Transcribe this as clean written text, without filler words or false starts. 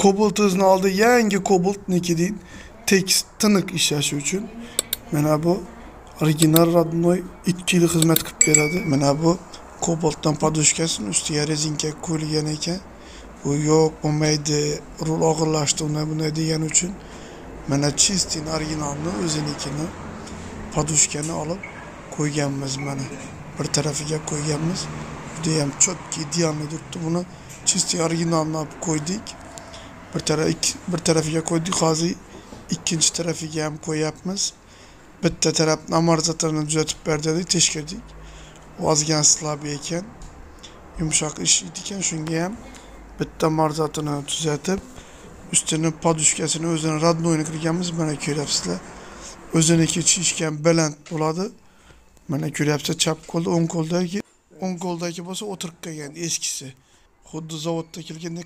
Cobalt hızını aldı. Yangi Cobalt'niki deyin. Tekst tınık ishlashi uchun. Mana bu original Radnoy 2 yil xizmat qilib beradi. Mana bu Cobalt'dan podushkasini ustiga rezinka qo'yilgan ekan. Bu yo'q bo'lmaydi, rul og'irlashdi bunday degan uchun mana Chistin originalni o'zinikini podushkani olib qo'yganmiz mana. Bir tarafiga qo'yganmiz. Juda ham chotki idealni turibdi. Buni Chistin originalni olib qo'ydik. Bir tarafiga qo'ydik. Hozir ikkinchi tarafiga ham qo'yapmiz. Bitta tarafni amortizatorni tuzatib ber dedik, tekshirdik. Ozgan slab ekan. Yumshoq ishlaydi ekan, shunga ham bitta amortizatorni tuzatib, ustini podushkasini o'zini Radnoyni qilganmiz. Mana ko'ryapsizlar. O'ziniki chishgan baland bo'ladi. Mana ko'ryapsiz, chap qo'lda, o'ng qo'ldagi bo'lsa o'tirib qolgan eskisi. Xuddi zavodda kelganda